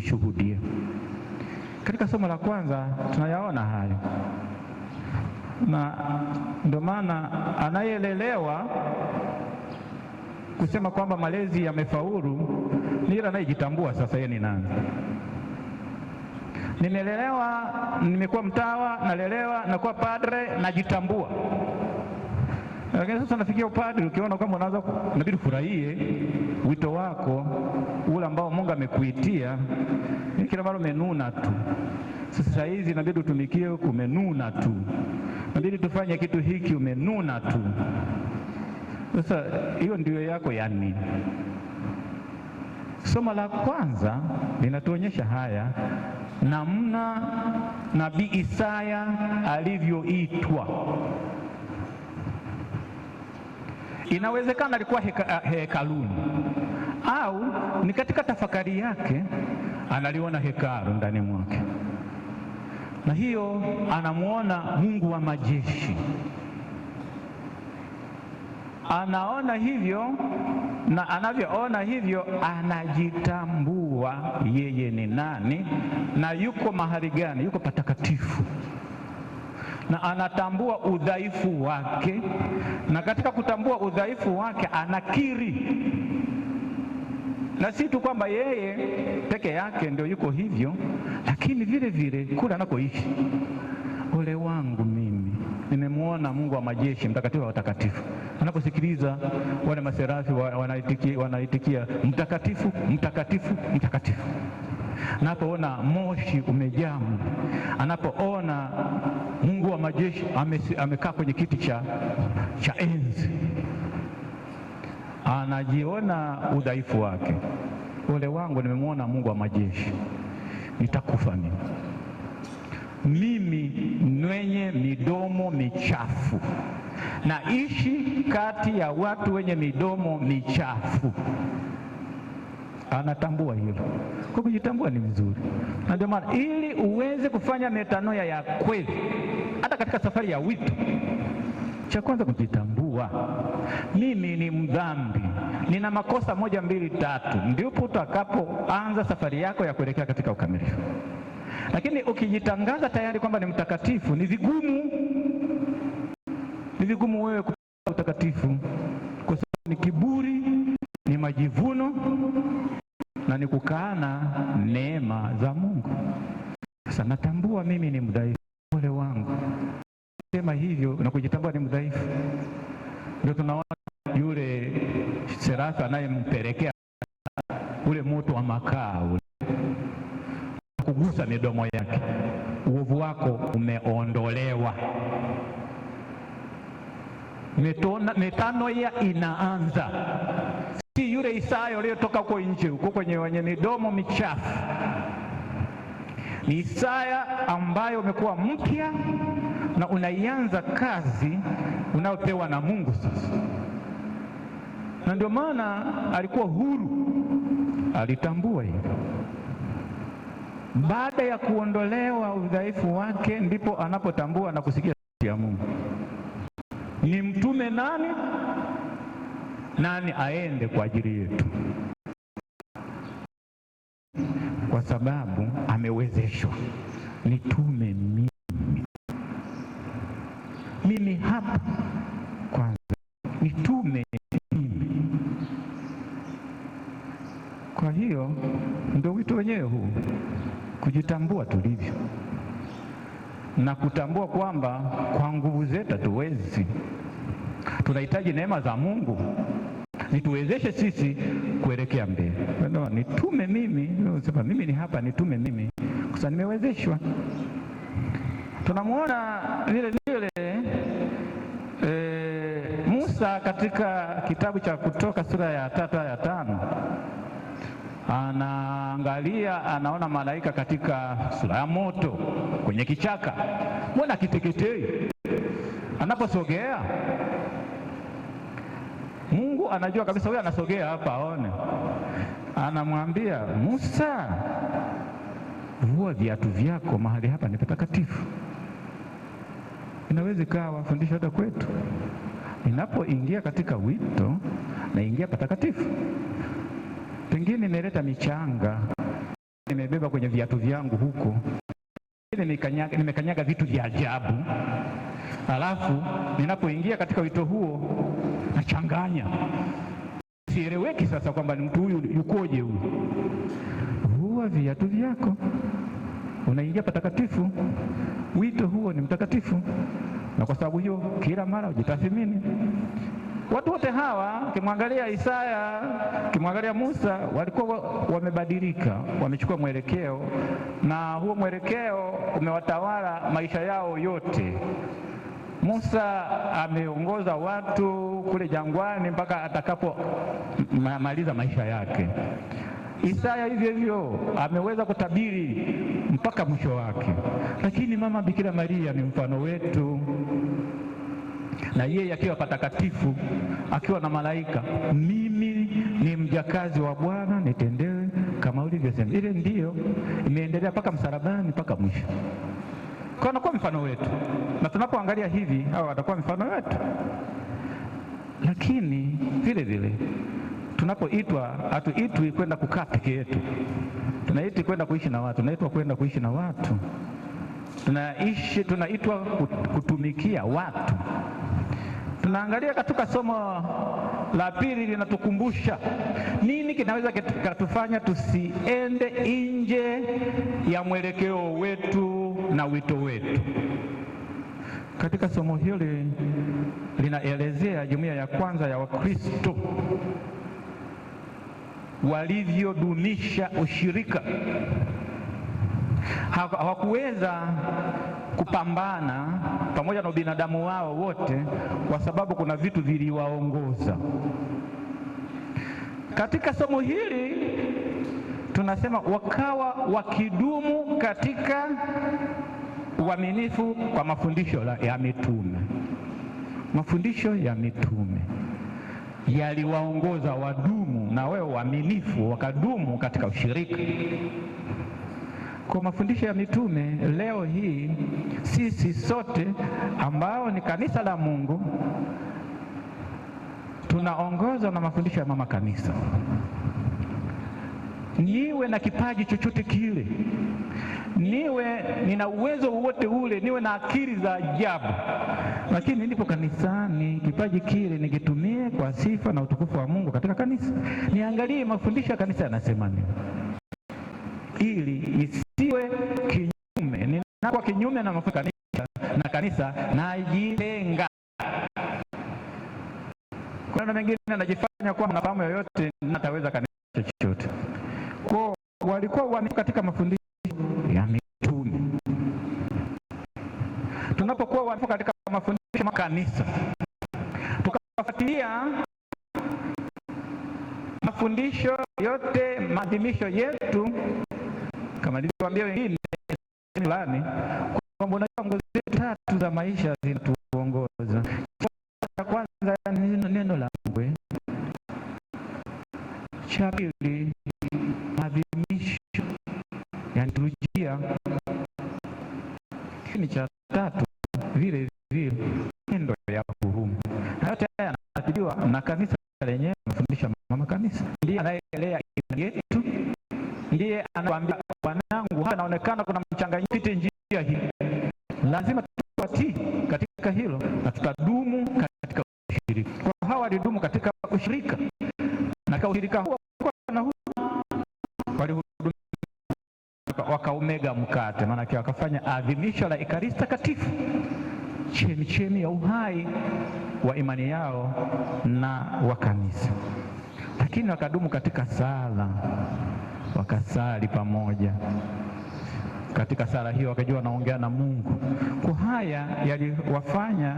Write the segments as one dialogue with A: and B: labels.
A: tuishuhudie. Katika somo la kwanza tunayaona hayo, na ndio maana anayelelewa kusema kwamba malezi yamefaulu ni yule anayejitambua sasa yeye ni nani. Nimelelewa, nimekuwa mtawa, nalelewa, nakuwa padre, najitambua. Lakini sasa nafikia upadre, ukiona kwamba unaanza inabidi furahie wito wako ule ambao Mungu amekuitia, kila mara umenuna tu. Sasa hizi inabidi utumikie kumenuna tu, inabidi tufanye kitu hiki, umenuna tu. Sasa hiyo ndio yako ya nini? Somo la kwanza linatuonyesha haya, namna Nabii Isaya alivyoitwa. Inawezekana alikuwa hekaluni au ni katika tafakari yake analiona hekalu ndani mwake, na hiyo anamuona Mungu wa majeshi. Anaona hivyo, na anavyoona hivyo anajitambua yeye ni nani na yuko mahali gani, yuko patakatifu, na anatambua udhaifu wake, na katika kutambua udhaifu wake anakiri. Na si tu kwamba yeye peke yake ndio yuko hivyo, lakini vile vile kule anakoishi, ole wangu mimi, nimemwona Mungu wa majeshi, mtakatifu wa watakatifu. Anaposikiliza wale maserafi wanaitikia mtakatifu, mtakatifu, mtakatifu. Anapoona moshi umejaa, anapoona Mungu wa majeshi amekaa kwenye kiti cha enzi, anajiona udhaifu wake. Ole wangu, nimemwona Mungu wa majeshi, nitakufa mimi. Mimi mwenye midomo michafu, naishi kati ya watu wenye midomo michafu. Anatambua hilo. Kwa kujitambua ni vizuri, na ndio maana ili uweze kufanya metanoia ya kweli hata katika safari ya wito, cha kwanza kujitambua. Mimi ni mdhambi, nina makosa 1, 2, 3, ndipo utakapoanza safari yako ya kuelekea katika ukamilifu. Lakini ukijitangaza tayari kwamba ni mtakatifu, ni vigumu wewe kupata utakatifu, kwa sababu ni kiburi, ni majivuno, na ni kukaana neema za Mungu. Sasa natambua mimi ni mdhaifu, ole wangu. Sema hivyo na kujitambua ni mdhaifu, ndio tunaona yule serafi anayempelekea ule moto wa makaa ule kugusa midomo yake, uovu wako umeondolewa. Metanoia inaanza. Si yule Isaya aliyotoka huko nje huko wenye midomo michafu. Ni Isaya ambayo umekuwa mpya na unaianza kazi unayopewa na Mungu sasa. Na ndio maana alikuwa huru, alitambua hilo. Baada ya kuondolewa udhaifu wake, ndipo anapotambua na kusikia sauti ya Mungu. Ni mtume nani aende kwa ajili yetu, kwa sababu amewezeshwa. Nitume mimi hapa kwanza, nitume mimi. Kwa hiyo ndio wito wenyewe huu, kujitambua tulivyo na kutambua kwamba kwa nguvu zetu hatuwezi. Tunahitaji neema za Mungu nituwezeshe sisi kuelekea mbele. Nitume mimi, sema mimi ni hapa, nitume mimi kwa sababu nimewezeshwa. Tunamwona vile Musa katika kitabu cha Kutoka sura ya 3 aya 5. Anaangalia, anaona malaika katika sura ya moto kwenye kichaka. Mbona kiteketei? Anaposogea, Mungu anajua kabisa huyu anasogea hapa aone. Anamwambia Musa, vua viatu vyako, mahali hapa ni patakatifu. Inaweza ikawa fundisho hata kwetu. Ninapoingia katika wito, naingia patakatifu. Pengine nimeleta michanga, nimebeba kwenye viatu vyangu huko, nimekanyaga vitu vya ajabu, alafu ninapoingia katika wito huo nachanganya, sieleweki sasa kwamba ni mtu huyu yukoje huyu. Huwa viatu vyako, unaingia patakatifu, wito huo ni mtakatifu, na kwa sababu hiyo kila mara ujitathmini. Watu wote hawa, ukimwangalia Isaya, ukimwangalia Musa, walikuwa wamebadilika, wamechukua mwelekeo, na huo mwelekeo umewatawala maisha yao yote. Musa ameongoza watu kule jangwani mpaka atakapomaliza maisha yake. Isaya hivyo hivyo ameweza kutabiri mpaka mwisho wake. Lakini mama Bikira Maria ni mfano wetu, na yeye akiwa patakatifu, akiwa na malaika, mimi ni mjakazi wa Bwana, nitendewe kama ulivyosema. Ile ndiyo imeendelea mpaka msalabani, mpaka mwisho. Kwa anakuwa mfano wetu, na tunapoangalia hivi hao watakuwa mfano wetu. Lakini vile vile tunapoitwa, hatuitwi kwenda kukaa peke yetu, tunaitwa kwenda kuishi na watu, tunaitwa kwenda kuishi na watu, tunaitwa kutumikia watu. Tunaangalia katika somo la pili, linatukumbusha nini kinaweza kutufanya tusiende nje ya mwelekeo wetu na wito wetu. Katika somo hili linaelezea jumuiya ya kwanza ya Wakristo walivyodunisha ushirika. Hawakuweza kupambana pamoja na ubinadamu wao wote, kwa sababu kuna vitu viliwaongoza. Katika somo hili tunasema wakawa wakidumu katika uaminifu kwa mafundisho ya mitume. Mafundisho ya mitume yaliwaongoza wadumu na wewe waaminifu, wakadumu katika ushirika. Kwa mafundisho ya mitume, leo hii sisi sote ambao ni kanisa la Mungu tunaongozwa na mafundisho ya mama kanisa. Niwe na kipaji chochote kile, niwe nina uwezo wowote ule, niwe na akili za ajabu, lakini nipo kanisani, kipaji kile nikitumie kwa sifa na utukufu wa Mungu katika kanisa. Niangalie mafundisho ya kanisa yanasema nini, ili isiwe kinyume. Ninakuwa kinyume na mafundisho na kanisa, najitenga. Kuna mengine anajifanya kuwa mnafahamu yoyote, nataweza kanisa chochote. Kwa walikuwa waaminifu katika mafundisho ya mitume. Tunapokuwa waaminifu katika mafundisho ya kanisa, tukafuatilia mafundisho yote, maadhimisho yetu, kama nilivyowaambia wengine fulani kwamba unajua nguzo tatu za maisha zinatuongoza. Cha kwanza ni neno la Mungu, cha pili maadhimisho ya liturujia, ni cha tatu vile vile tendo ya huruma. Na yote haya yanatibiwa na kanisa lenyewe, mafundisho mama kanisa. Ndiye anayeelea imani yetu, ndiye anawaambia wanangu, hapa inaonekana kuna mchanganyiko, pite njia hii. Lazima tuwatii katika hilo, na tutadumu katika ushirika. Kwa hawa walidumu katika ushirika, na kwa ushirika huo walihudumia, wakaumega mkate, maana wakafanya adhimisho la Ekaristi Takatifu, chemichemi ya uhai wa imani yao na wa kanisa. Lakini wakadumu katika sala, wakasali pamoja. Katika sala hiyo wakajua wanaongea na Mungu. Kwa haya yaliwafanya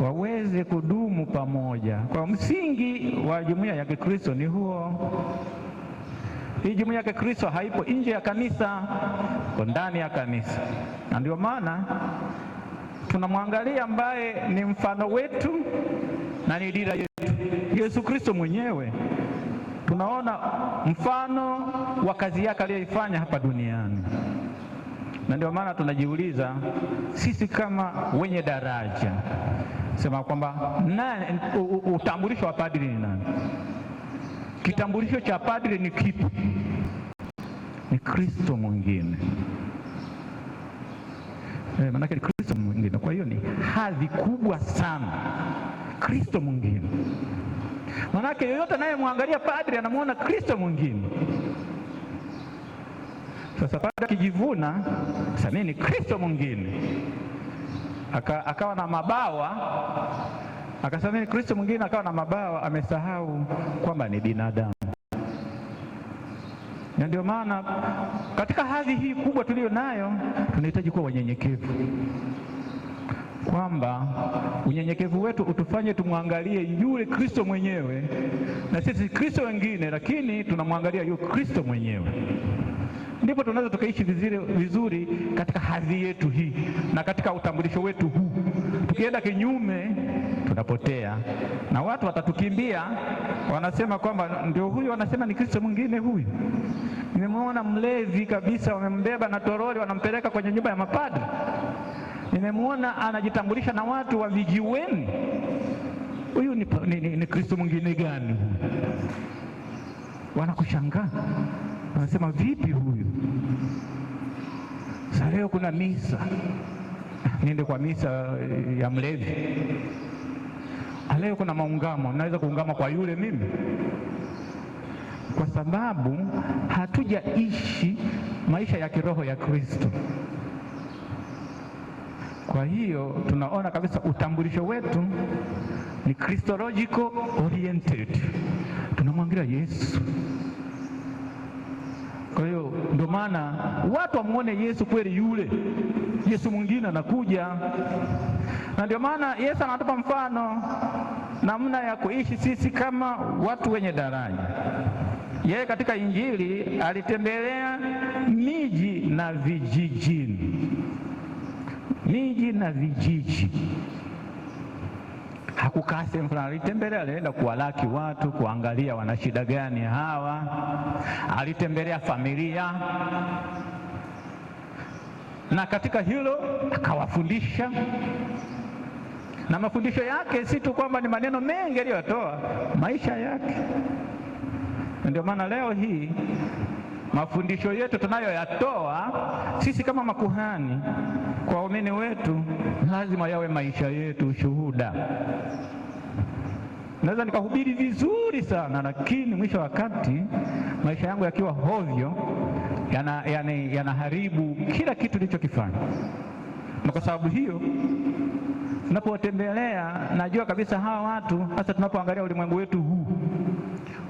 A: waweze kudumu pamoja. Kwa msingi wa jumuiya ya Kikristo ni huo. Hii jumuiya ya Kikristo haipo nje ya kanisa, kwa ndani ya kanisa. Na ndio maana tunamwangalia ambaye ni mfano wetu na ni dira yetu, Yesu Kristo mwenyewe. Tunaona mfano wa kazi yake aliyoifanya hapa duniani, na ndio maana tunajiuliza sisi kama wenye daraja, sema kwamba utambulisho wa padri ni nani? Kitambulisho cha padri ni kipi? ni Kristo mwingine. Maanake ni Kristo mwingine. Kwa hiyo ni hadhi kubwa sana, Kristo mwingine. Maanake yoyote anayemwangalia padri anamuona Kristo mwingine. Sasa padri akijivuna, sasa mimi ni Kristo mwingine, akawa na mabawa, akasema mimi ni Kristo mwingine, akawa na mabawa, amesahau kwamba ni binadamu. Na ndio maana katika hadhi hii kubwa tuliyo nayo tunahitaji kuwa wanyenyekevu, kwamba unyenyekevu wetu utufanye tumwangalie yule Kristo mwenyewe, na sisi Kristo wengine, lakini tunamwangalia yule Kristo mwenyewe. Ndipo tunaweza tukaishi vizuri katika hadhi yetu hii na katika utambulisho wetu huu. Tukienda kinyume tunapotea, na watu watatukimbia, wanasema kwamba ndio huyu, wanasema ni Kristo mwingine huyu. Nimemwona mlevi kabisa, wamembeba na toroli, wanampeleka kwenye nyumba ya mapadri. Nimemwona anajitambulisha na watu wa vijiweni. Huyu ni Kristo mwingine gani huyu? Wanakushangaa, wanasema vipi huyu? Sasa leo kuna misa, niende kwa misa ya mlevi. Leo kuna maungamo, naweza kuungama kwa yule mimi? Kwa sababu hatujaishi maisha ya kiroho ya Kristo. Kwa hiyo tunaona kabisa utambulisho wetu ni Christological oriented, tunamwangalia Yesu. Kwa hiyo ndio maana watu wamuone Yesu kweli, yule Yesu mwingine anakuja. Na ndio maana Yesu anatupa mfano namna ya kuishi sisi kama watu wenye daraja. Yeye katika Injili alitembelea miji na vijijini, miji na vijiji. Hakukaa sehemu fulani, alitembelea, alienda kuwalaki watu, kuangalia wana shida gani hawa. Alitembelea familia, na katika hilo akawafundisha. Na mafundisho yake si tu kwamba ni maneno mengi aliyotoa, maisha yake. Ndio maana leo hii mafundisho yetu tunayoyatoa sisi kama makuhani kwa waumini wetu lazima yawe maisha yetu shuhuda. Naweza nikahubiri vizuri sana, lakini mwisho wakati maisha yangu yakiwa hovyo, yanaharibu kila kitu nilichokifanya. Na kwa sababu hiyo tunapotembelea, najua kabisa hawa watu, hasa tunapoangalia ulimwengu wetu huu,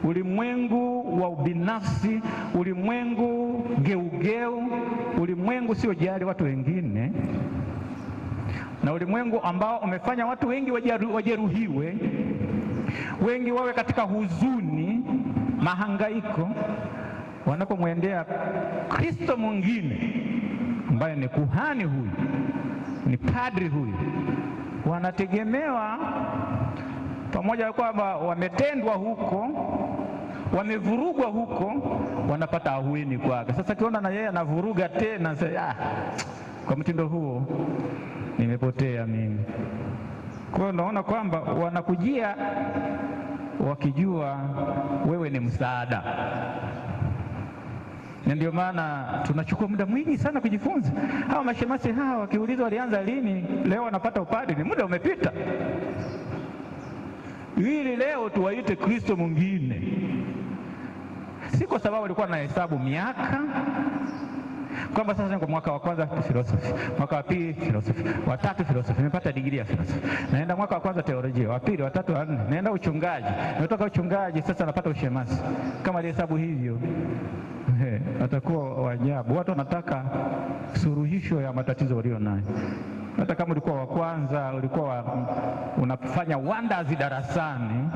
A: ulimwengu wa ubinafsi, ulimwengu geugeu, ulimwengu sio jali watu wengine, na ulimwengu ambao umefanya watu wengi wajeruhiwe, wengi wawe katika huzuni, mahangaiko. Wanapomwendea Kristo mwingine ambaye ni kuhani huyu, ni padri huyu, wanategemewa, pamoja na kwamba wametendwa huko, wamevurugwa huko, wanapata ahueni kwake. Sasa kiona na yeye anavuruga tena, kwa mtindo huo nimepotea mimi. Kwa hiyo naona kwamba wanakujia wakijua wewe ni msaada, na ndio maana tunachukua muda mwingi sana kujifunza. Hawa mashemasi hawa wakiulizwa walianza lini, leo wanapata upadri, muda umepita. Ili leo tuwaite Kristo mwingine, si kwa sababu walikuwa na hesabu miaka, kwamba sasa ni kwa mwaka wa kwanza philosophy, mwaka wa pili philosophy, wa tatu philosophy, nimepata degree ya philosophy, naenda mwaka wa kwanza teolojia, wa pili, wa tatu, wa nne naenda uchungaji, nimetoka uchungaji sasa napata ushemasi. Kama alihesabu hivyo, watakuwa wajabu. Watu wanataka suluhisho ya matatizo walio nayo. Hata kama ulikuwa wa kwanza, ulikuwa unafanya wonders darasani,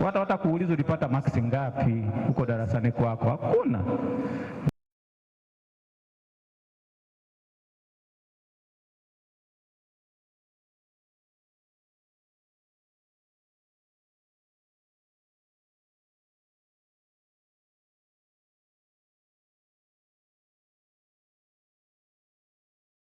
A: watu watakuuliza ulipata maksi ngapi huko darasani kwako. Hakuna.